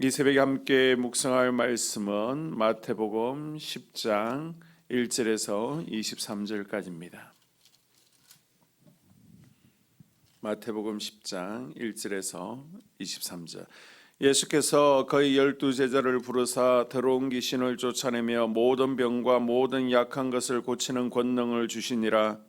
이 새벽에 함께 묵상할 말씀은 마태복음 10장 1절에서 23절까지입니다. 마태복음 10장 1절에서 23절. 예수께서 거의 12제자를 부르사 더러운 귀신을 쫓아내며 모든 병과 모든 약한 것을 고치는 권능을 주시니라.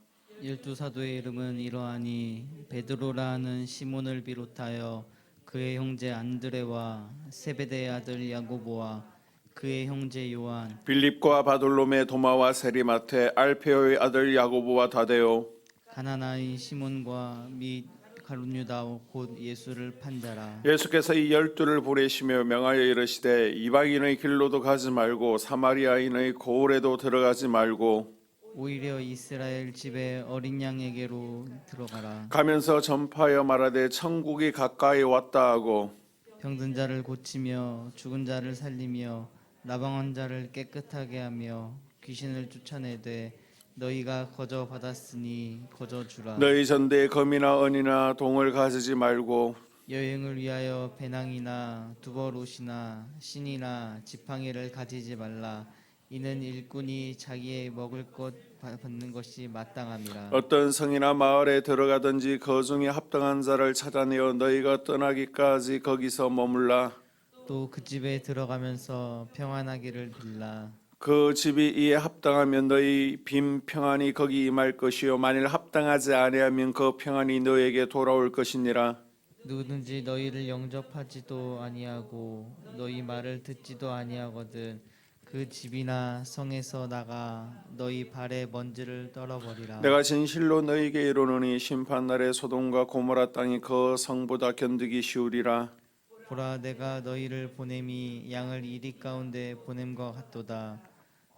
12사도의 이름은 이러하니 베드로라 하는 시몬을 비롯하여 그의 형제 안드레와 세베대의 아들 야고보와 그의 형제 요한, 빌립과 바돌로메, 도마와 세리마테, 알페오의 아들 야고보와 다데오, 가나나인 시몬과 및 가룟유다 곧 예수를 판 자라. 예수께서 이 12를 보내시며 명하여 이르시되 이방인의 길로도 가지 말고 사마리아인의 고을에도 들어가지 말고 오히려 이스라엘 집의 어린 양에게로 들어가라. 가면서 전파하여 말하되 천국이 가까이 왔다 하고 병든 자를 고치며 죽은 자를 살리며 나방한 자를 깨끗하게 하며 귀신을 쫓아내되 너희가 거저 받았으니 거저 주라. 너희 전대에 금이나 은이나 동을 가지지 말고 여행을 위하여 배낭이나 두벌옷이나 신이나 지팡이를 가지지 말라. 이는 일꾼이 자기의 먹을 것 받는 것이 마땅함이라. 어떤 성이나 마을에 들어가든지 그 중에 합당한 자를 찾아내어 너희가 떠나기까지 거기서 머물라. 또 그 집에 들어가면서 평안하기를 빌라. 그 집이 이에 합당하면 너희 빈 평안이 거기 임할 것이요 만일 합당하지 아니하면 그 평안이 너에게 돌아올 것이니라. 누구든지 너희를 영접하지도 아니하고 너희 말을 듣지도 아니하거든 그 집이나 성에서 나가 너희 발에 먼지를 떨어버리라. 내가 진실로 너희에게 이르노니 심판날에 소돔과 고모라 땅이 그 성보다 견디기 쉬우리라. 보라, 내가 너희를 보냄이 양을 이리 가운데 보냄과 같도다.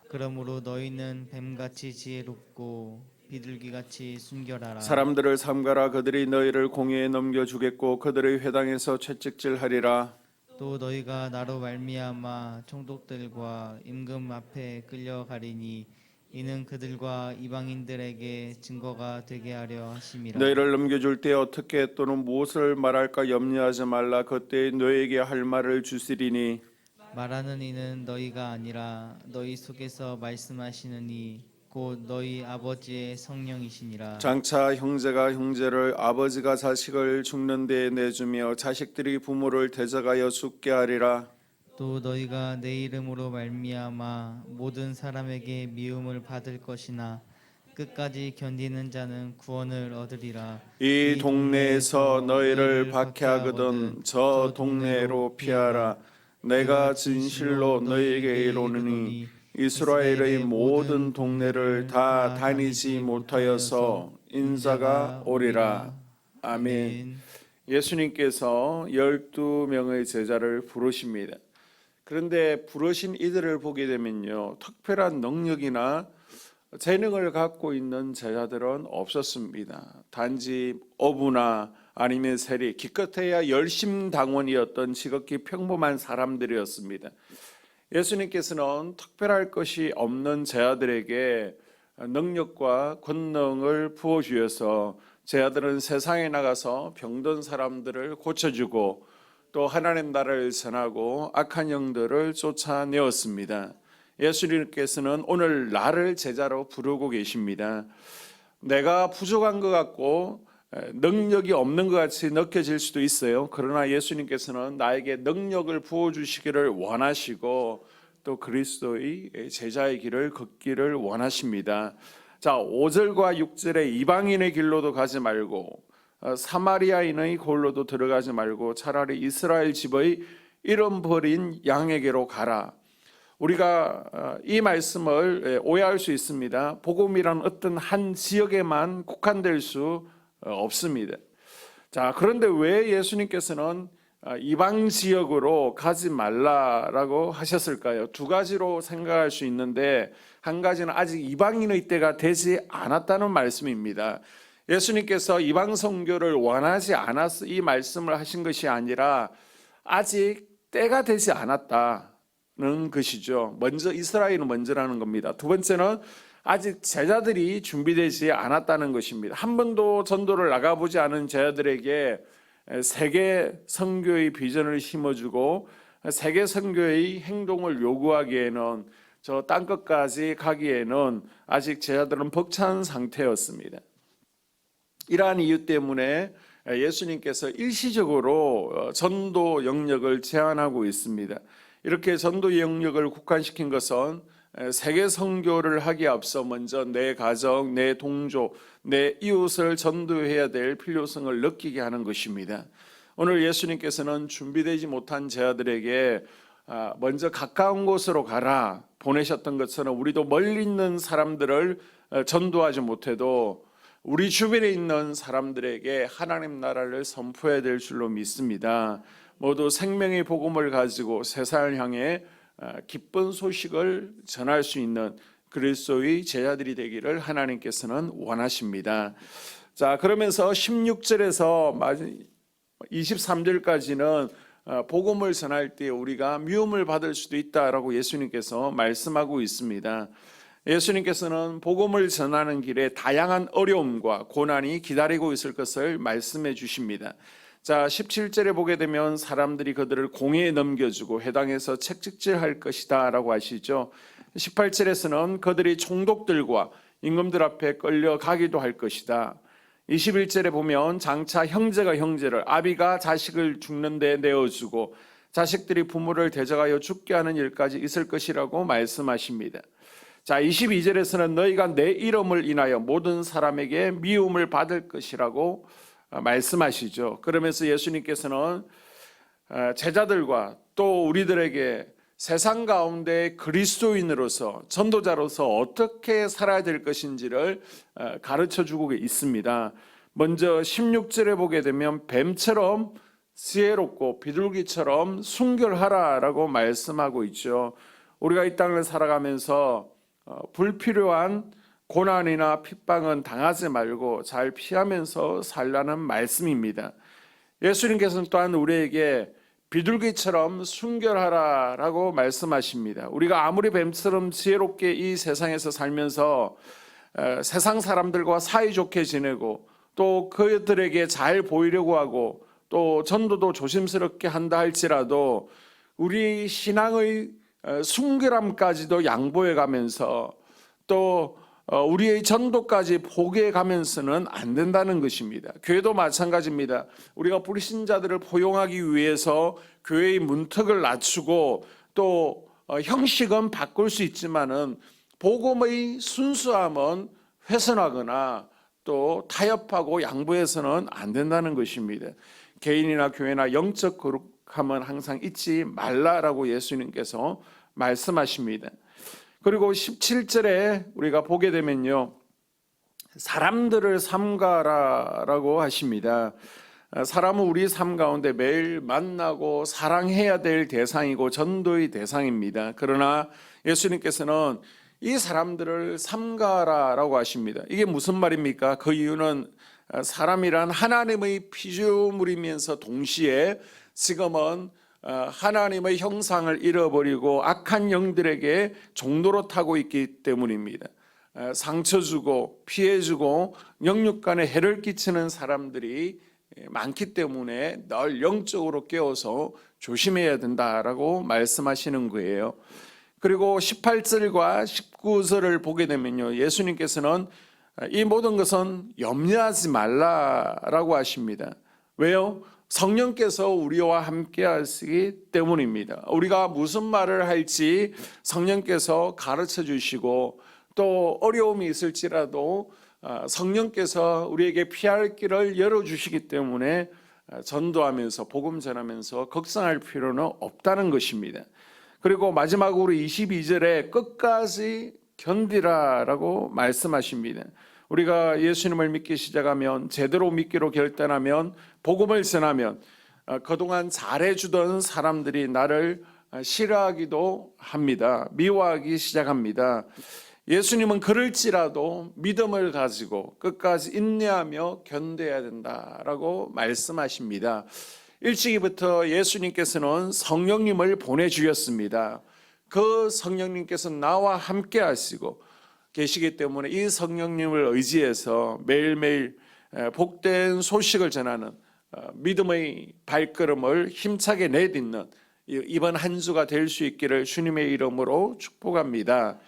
그러므로 너희는 뱀같이 지혜롭고 비둘기같이 순결하라. 사람들을 삼가라. 그들이 너희를 공회에 넘겨주겠고 그들의 회당에서 채찍질하리라. 또 너희가 나로 말미암아 총독들과 임금 앞에 끌려가리니 이는 그들과 이방인들에게 증거가 되게 하려 하심이라. 너희를 넘겨줄 때 어떻게 또는 무엇을 말할까 염려하지 말라. 그때 너희에게 할 말을 주시리니 말하는 이는 너희가 아니라 너희 속에서 말씀하시는 이 곧 너희 아버지의 성령이시니라. 장차 형제가 형제를 아버지가 자식을 죽는 데에 내주며 자식들이 부모를 대적하여 죽게 하리라. 또 너희가 내 이름으로 말미암아 모든 사람에게 미움을 받을 것이나 끝까지 견디는 자는 구원을 얻으리라. 이 동네에서 너희를 박해하거든 저 동네로 피하라. 내가 진실로 너희에게 이르노니 이스라엘의 모든 동네를 다 다니지 못하여서 인자가 오리라. 아멘. 예수님께서 12명의 제자를 부르십니다. 그런데 부르신 이들을 보게 되면요, 특별한 능력이나 재능을 갖고 있는 제자들은 없었습니다. 단지 어부나 아니면 세리, 기껏해야 열심당원이었던 지극히 평범한 사람들이었습니다. 예수님께서는 특별할 것이 없는 제자들에게 능력과 권능을 부어주셔서 제자들은 세상에 나가서 병든 사람들을 고쳐주고 또 하나님 나라를 전하고 악한 영들을 쫓아내었습니다. 예수님께서는 오늘 나를 제자로 부르고 계십니다. 내가 부족한 것 같고 능력이 없는 것 같이 느껴질 수도 있어요. 그러나 예수님께서는 나에게 능력을 부어주시기를 원하시고 또 그리스도의 제자의 길을 걷기를 원하십니다. 자, 5절과 6절에 이방인의 길로도 가지 말고 사마리아인의 골로도 들어가지 말고 차라리 이스라엘 집의 이름 버린 양에게로 가라. 우리가 이 말씀을 오해할 수 있습니다. 복음이란 어떤 한 지역에만 국한될 수 없습니다. 자, 그런데 왜 예수님께서는 이방 지역으로 가지 말라라고 하셨을까요? 두 가지로 생각할 수 있는데 한 가지는 아직 이방인의 때가 되지 않았다는 말씀입니다. 예수님께서 이방 선교를 원하지 않아서 이 말씀을 하신 것이 아니라 아직 때가 되지 않았다는 것이죠. 먼저 이스라엘은 먼저라는 겁니다. 두 번째는 아직 제자들이 준비되지 않았다는 것입니다. 한 번도 전도를 나가보지 않은 제자들에게 세계 선교의 비전을 심어주고 세계 선교의 행동을 요구하기에는 저 땅끝까지 가기에는 아직 제자들은 벅찬 상태였습니다. 이러한 이유 때문에 예수님께서 일시적으로 전도 영역을 제한하고 있습니다. 이렇게 전도 영역을 국한시킨 것은 세계 선교를 하기에 앞서 먼저 내 가정, 내 동조, 내 이웃을 전도해야 될 필요성을 느끼게 하는 것입니다. 오늘 예수님께서는 준비되지 못한 제자들에게 먼저 가까운 곳으로 가라 보내셨던 것처럼 우리도 멀리 있는 사람들을 전도하지 못해도 우리 주변에 있는 사람들에게 하나님 나라를 선포해야 될 줄로 믿습니다. 모두 생명의 복음을 가지고 세상을 향해 기쁜 소식을 전할 수 있는 그리스도의 제자들이 되기를 하나님께서는 원하십니다. 자, 그러면서 16절에서 23절까지는 복음을 전할 때 우리가 미움을 받을 수도 있다라고 예수님께서 말씀하고 있습니다. 예수님께서는 복음을 전하는 길에 다양한 어려움과 고난이 기다리고 있을 것을 말씀해 주십니다. 자, 17절에 보게 되면 사람들이 그들을 공회에 넘겨주고 회당에서 책찍질할 것이다 라고 하시죠. 18절에서는 그들이 총독들과 임금들 앞에 끌려가기도 할 것이다. 21절에 보면 장차 형제가 형제를, 아비가 자식을 죽는 데 내어주고 자식들이 부모를 대적하여 죽게 하는 일까지 있을 것이라고 말씀하십니다. 자, 22절에서는 너희가 내 이름을 인하여 모든 사람에게 미움을 받을 것이라고 말씀하시죠. 그러면서 예수님께서는 제자들과 또 우리들에게 세상 가운데 그리스도인으로서 전도자로서 어떻게 살아야 될 것인지를 가르쳐주고 있습니다. 먼저 16절에 보게 되면 뱀처럼 지혜롭고 비둘기처럼 순결하라라고 말씀하고 있죠. 우리가 이 땅을 살아가면서 불필요한 고난이나 핍박은 당하지 말고 잘 피하면서 살라는 말씀입니다. 예수님께서는 또한 우리에게 비둘기처럼 순결하라라고 말씀하십니다. 우리가 아무리 뱀처럼 지혜롭게 이 세상에서 살면서 세상 사람들과 사이좋게 지내고 또 그들에게 잘 보이려고 하고 또 전도도 조심스럽게 한다 할지라도 우리 신앙의 순결함까지도 양보해 가면서 또 우리의 전도까지 포기해 가면서는 안 된다는 것입니다. 교회도 마찬가지입니다. 우리가 불신자들을 포용하기 위해서 교회의 문턱을 낮추고 또 형식은 바꿀 수 있지만은 복음의 순수함은 훼손하거나 또 타협하고 양보해서는 안 된다는 것입니다. 개인이나 교회나 영적 거룩함은 항상 잊지 말라라고 예수님께서 말씀하십니다. 그리고 17절에 우리가 보게 되면요, 사람들을 삼가라라고 하십니다. 사람은 우리 삶 가운데 매일 만나고 사랑해야 될 대상이고 전도의 대상입니다. 그러나 예수님께서는 이 사람들을 삼가라라고 하십니다. 이게 무슨 말입니까? 그 이유는 사람이란 하나님의 피조물이면서 동시에 지금은 하나님의 형상을 잃어버리고 악한 영들에게 종로로 타고 있기 때문입니다. 상처 주고 피해 주고 영육간에 해를 끼치는 사람들이 많기 때문에 늘 영적으로 깨워서 조심해야 된다라고 말씀하시는 거예요. 그리고 18절과 19절을 보게 되면요, 예수님께서는 이 모든 것은 염려하지 말라라고 하십니다. 왜요? 성령께서 우리와 함께 하시기 때문입니다. 우리가 무슨 말을 할지 성령께서 가르쳐 주시고 또 어려움이 있을지라도 성령께서 우리에게 피할 길을 열어주시기 때문에 전도하면서 복음 전하면서 걱정할 필요는 없다는 것입니다. 그리고 마지막으로 22절에 끝까지 견디라라고 말씀하십니다. 우리가 예수님을 믿기 시작하면, 제대로 믿기로 결단하면, 복음을 전하면 그동안 잘해주던 사람들이 나를 싫어하기도 합니다. 미워하기 시작합니다. 예수님은 그럴지라도 믿음을 가지고 끝까지 인내하며 견뎌야 된다라고 말씀하십니다. 일찍이부터 예수님께서는 성령님을 보내주셨습니다. 그 성령님께서 나와 함께 하시고 계시기 때문에 이 성령님을 의지해서 매일매일 복된 소식을 전하는 믿음의 발걸음을 힘차게 내딛는 이번 한 주가 될 수 있기를 주님의 이름으로 축복합니다.